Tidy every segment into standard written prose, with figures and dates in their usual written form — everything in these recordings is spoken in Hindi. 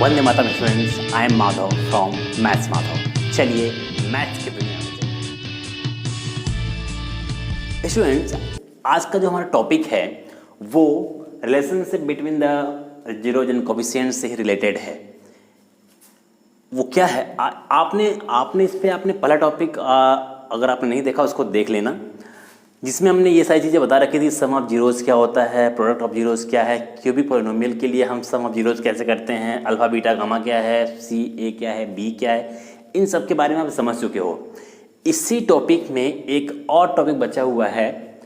Vande Mataram students, I am Madhav from maths Madhav. चलिए मैथ्स की दुनिया में चलते। स्टूडेंट्स, आज का जो हमारा टॉपिक है वो relationship between the zeros and coefficients से ही रिलेटेड है। वो क्या है, आपने इस पे आपने पहला टॉपिक अगर आपने नहीं देखा उसको देख लेना, जिसमें हमने ये सारी चीज़ें बता रखी थी। सम ऑफ जीरोज क्या होता है, प्रोडक्ट ऑफ जीरोज क्या है, क्यूबिक पॉलिनोमियल के लिए हम सम ऑफ जीरोज कैसे करते हैं, अल्फा बीटा गामा क्या है, सी ए क्या है, बी क्या है, इन सब के बारे में आप समझ चुके हो। इसी टॉपिक में एक और टॉपिक बचा हुआ है,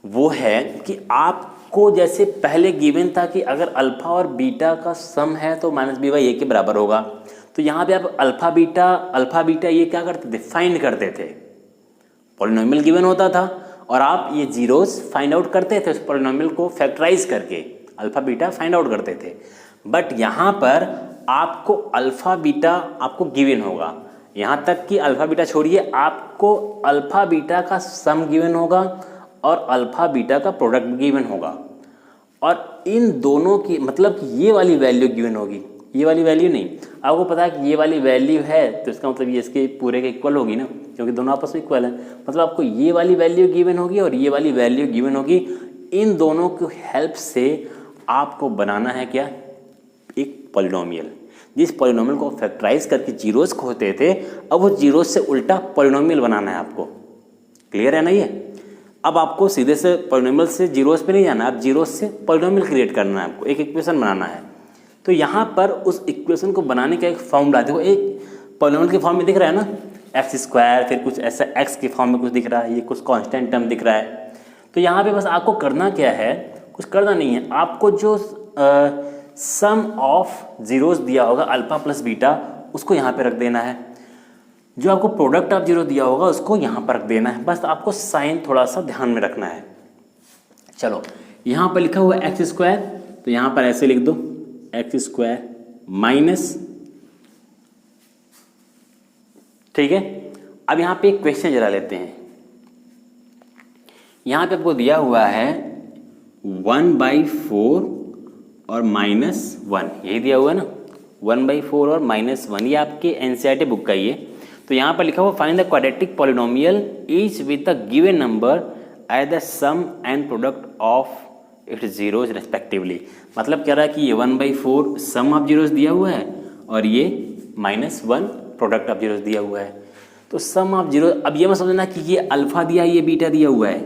वो है कि आपको जैसे पहले गिवन था कि अगर अल्फा और बीटा का सम है तो माइनस बी बाई ए के बराबर होगा। तो यहाँ पे आप अल्फा बीटा ये क्या करते थे, फाइंड करते थे। पॉलिनोमियल गिवन होता था और आप ये जीरोस फाइंड आउट करते थे, उस पॉलिनोमियल को फैक्टराइज करके अल्फा बीटा फाइंड आउट करते थे। बट यहाँ पर आपको अल्फा बीटा आपको गिवन होगा, यहाँ तक कि अल्फा बीटा छोड़िए, आपको अल्फा बीटा का सम गिवन होगा और अल्फा बीटा का प्रोडक्ट गिवन होगा। और इन दोनों की मतलब ये वाली वैल्यू गिवन होगी, ये वाली वैल्यू नहीं। आपको पता है कि ये वाली वैल्यू है तो इसका मतलब ये इसके पूरे के इक्वल होगी ना, क्योंकि दोनों आपस में इक्वल है। मतलब आपको ये वाली वैल्यू गिवन होगी और ये वाली वैल्यू गिवन होगी। इन दोनों की हेल्प से आपको बनाना है क्या, एक पॉलिनोमियल। जिस पॉलिनोमियल को फैक्टराइज करके जीरोस खोते थे, अब वो जीरोस से उल्टा पॉलिनोमियल बनाना है आपको। क्लियर है ना ये? अब आपको सीधे से पॉलिनोमियल से जीरोस पे नहीं जाना, आप जीरोस से पॉलिनोमियल क्रिएट करना है, आपको एक इक्वेशन बनाना है। तो यहाँ पर उस इक्वेशन को बनाने का एक फॉर्मूला देखो, एक पॉलिनोमियल के फॉर्म में दिख रहा है ना, एक्स स्क्वायर, फिर कुछ ऐसा एक्स के फॉर्म में कुछ दिख रहा है, ये कुछ कांस्टेंट टर्म दिख रहा है। तो यहाँ पे बस आपको करना क्या है, कुछ करना नहीं है। आपको जो सम ऑफ जीरोस दिया होगा अल्फा प्लस बीटा, उसको यहाँ पे रख देना है। जो आपको प्रोडक्ट ऑफ जीरो दिया होगा उसको यहाँ पर रख देना है। बस आपको साइन थोड़ा सा ध्यान में रखना है। चलो, यहाँ पर लिखा हुआ एक्स स्क्वायर, तो यहाँ पर ऐसे लिख दो एक्स स्क्वायर माइनस, ठीक है। अब यहाँ पे एक क्वेश्चन जरा लेते हैं। यहाँ पे आपको दिया हुआ है 1/4 और -1, यही दिया हुआ है ना, 1/4 और -1, ये आपके एनसीईआरटी बुक का ही है। तो यहाँ पर लिखा हुआ find the quadratic polynomial each with the given number as the sum and product of its zeros respectively. मतलब कह रहा है कि ये 1/4 सम ऑफ जीरोज दिया हुआ है और ये -1 प्रोडक्ट ऑफ जीरोज दिया हुआ है। तो सम ऑफ जीरो, अब ये मत समझना कि ये अल्फा दिया है ये बीटा दिया हुआ है,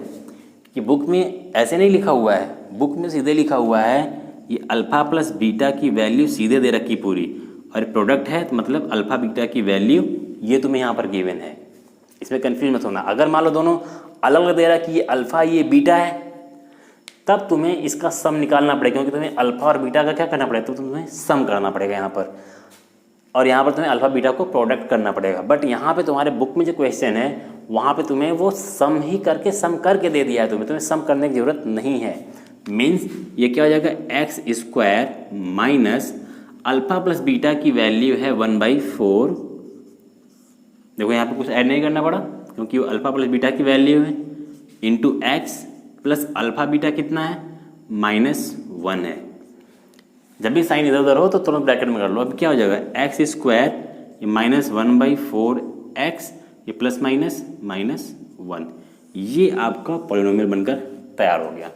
कि बुक में ऐसे नहीं लिखा हुआ है। बुक में सीधे लिखा हुआ है ये अल्फा प्लस बीटा की वैल्यू सीधे दे रखी पूरी, और प्रोडक्ट है तो मतलब अल्फा बीटा की वैल्यू ये तुम्हें यहाँ पर गिवन है। इसमें कन्फ्यूज मत होना। अगर मान लो दोनों अलग अलग दे रहा है कि ये अल्फा ये बीटा है, तब तुम्हें इसका सम निकालना पड़ेगा, क्योंकि तुम्हें अल्फा और बीटा का क्या करना पड़ेगा, तो तुम्हें सम करना पड़ेगा यहाँ पर, और यहाँ पर तुम्हें अल्फा बीटा को प्रोडक्ट करना पड़ेगा। बट यहाँ पे तुम्हारे बुक में जो क्वेश्चन है वहाँ पे तुम्हें वो सम ही करके सम करके दे दिया है, तुम्हें सम करने की जरूरत नहीं है। मीन्स ये क्या हो जाएगा, x square minus alpha plus beta की वैल्यू है 1/4। देखो यहाँ पे कुछ ऐड नहीं करना पड़ा, क्योंकि वो अल्फा प्लस बीटा की वैल्यू है, into x plus alpha beta कितना है, -1 है। जब भी साइन इधर उधर हो तो तुरंत ब्रैकेट में कर लो। अब क्या हो जाएगा, एक्स स्क्वायर ये -1/4 एक्स, ये प्लस -1, ये आपका पॉलिनोमियल बनकर तैयार हो गया।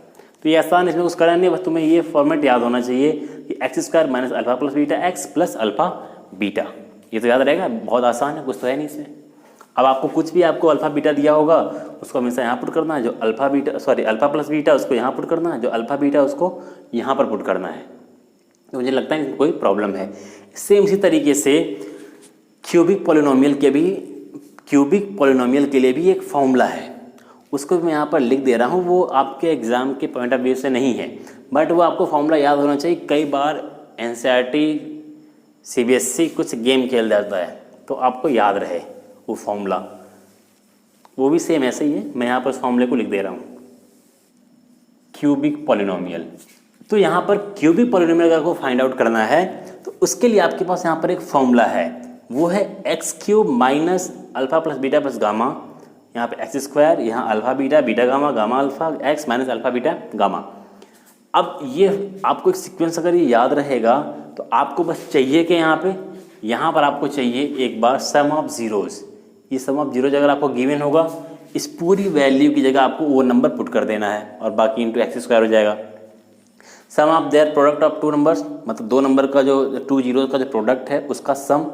तो ये आसान, इसमें कुछ करना नहीं, बस तुम्हें ये फॉर्मेट याद होना चाहिए कि x square minus alpha plus beta x plus alpha beta, ये तो याद रहेगा। बहुत आसान है, कुछ तो है नहीं इसमें। अब आपको कुछ भी आपको अल्फा बीटा दिया होगा उसको हमेशा यहाँ पुट करना है, जो अल्फा प्लस बीटा उसको यहाँ पुट करना है, जो अल्फा बीटा उसको यहाँ पर पुट करना है। तो मुझे लगता है कि कोई प्रॉब्लम है। सेम इसी तरीके से क्यूबिक पॉलिनोमियल के लिए भी एक फॉर्मूला है, उसको मैं यहाँ पर लिख दे रहा हूँ। वो आपके एग्जाम के पॉइंट ऑफ व्यू से नहीं है, बट वो आपको फॉर्मूला याद होना चाहिए। कई बार एनसीईआरटी सीबीएसई कुछ गेम खेल जाता है तो आपको याद रहे वो फॉर्मूला, वो भी सेम ऐसे ही है। मैं यहाँ पर उस फॉर्मूले को लिख दे रहा हूँ, क्यूबिक पॉलिनोमियल। तो यहाँ पर क्यूबिक पॉलिनोमियल अगर को फाइंड आउट करना है तो उसके लिए आपके पास यहाँ पर एक फॉर्मूला है, वो है x³ minus alpha plus beta plus gamma. यहाँ पे एक्स स्क्वायर, यहाँ alpha beta, beta gamma, gamma alpha, x minus alpha beta gamma. अब ये आपको एक सीक्वेंस अगर ये याद रहेगा तो आपको बस चाहिए कि यहाँ पर आपको चाहिए एक बार सम ऑफ ज़ीरोज़। ये सम ऑफ ज़ीरोज़ अगर आपको गिवन होगा, इस पूरी वैल्यू की जगह आपको वो नंबर पुट कर देना है और बाकी इंटू एक्स स्क्वायर हो जाएगा। Sum of their product of two numbers, मतलब दो नंबर का जो टू जीरो का जो प्रोडक्ट है उसका सम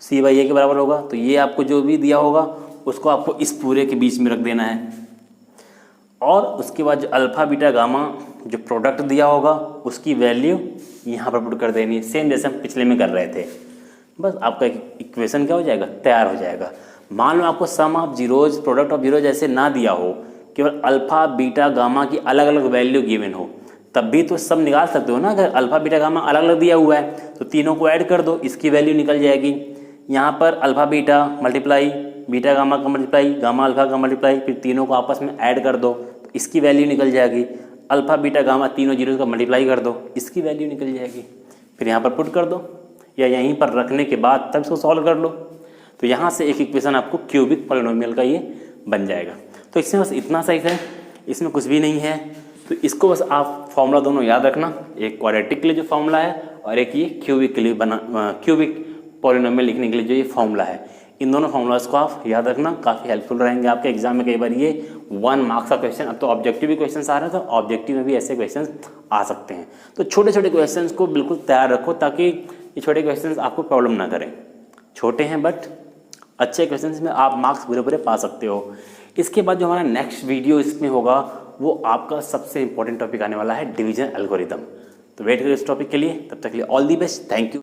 सी बाई ए के बराबर होगा। तो ये आपको जो भी दिया होगा उसको आपको इस पूरे के बीच में रख देना है। और उसके बाद जो अल्फ़ा बीटा गामा जो प्रोडक्ट दिया होगा उसकी वैल्यू यहाँ पर पुट कर देनी है, सेम जैसे हम पिछले में कर रहे थे। बस आपका इक्वेशन क्या हो जाएगा, तैयार हो जाएगा। मान लो आपको sum of zeros product of zeros ऐसे ना दिया हो, केवल अल्फ़ा बीटा गामा की अलग अलग वैल्यू गिवन हो, तब भी तो सब निकाल सकते हो ना। अगर अल्फ़ा बीटा गामा अलग अलग दिया हुआ है तो तीनों को ऐड कर दो, इसकी वैल्यू निकल जाएगी। यहाँ पर alpha beta multiply beta gamma का मल्टीप्लाई गामा अल्फ़ा का मल्टीप्लाई, फिर तीनों को आपस में ऐड कर दो तो इसकी वैल्यू निकल जाएगी। अल्फ़ा बीटा गामा तीनों जीरो का मल्टीप्लाई कर दो, इसकी वैल्यू निकल जाएगी। फिर यहाँ पर पुट कर दो या यहीं पर रखने के बाद तब इसको सॉल्व कर लो, तो यहाँ से एक इक्वेशन आपको क्यूबिक पॉलिनोमियल का ये बन जाएगा। तो इसमें बस इतना सही है, इसमें कुछ भी नहीं है। तो इसको बस आप फॉर्मूला दोनों याद रखना, एक क्वाड्रेटिक के लिए जो फॉर्मूला है और एक ये क्यूबिक के लिए क्यूबिक पॉलिनोमियल लिखने के लिए जो ये फॉर्मूला है, इन दोनों फॉर्मूलाज को आप याद रखना, काफ़ी हेल्पफुल रहेंगे आपके एग्जाम में। कई बार ये 1 मार्क्स का क्वेश्चन, अब तो ऑब्जेक्टिव भी क्वेश्चन आ रहे हैं, तो ऑब्जेक्टिव में भी ऐसे क्वेश्चन आ सकते हैं। तो छोटे छोटे क्वेश्चन को बिल्कुल तैयार रखो ताकि ये छोटे क्वेश्चन आपको प्रॉब्लम ना करें। छोटे हैं बट अच्छे क्वेश्चन में आप मार्क्स पूरे पूरे पा सकते हो। इसके बाद जो हमारा नेक्स्ट वीडियो इसमें होगा वो आपका सबसे इंपॉर्टेंट टॉपिक आने वाला है, डिवीजन एल्गोरिथम। तो वेट करो इस टॉपिक के लिए, तब तक के लिए all the best, thank you.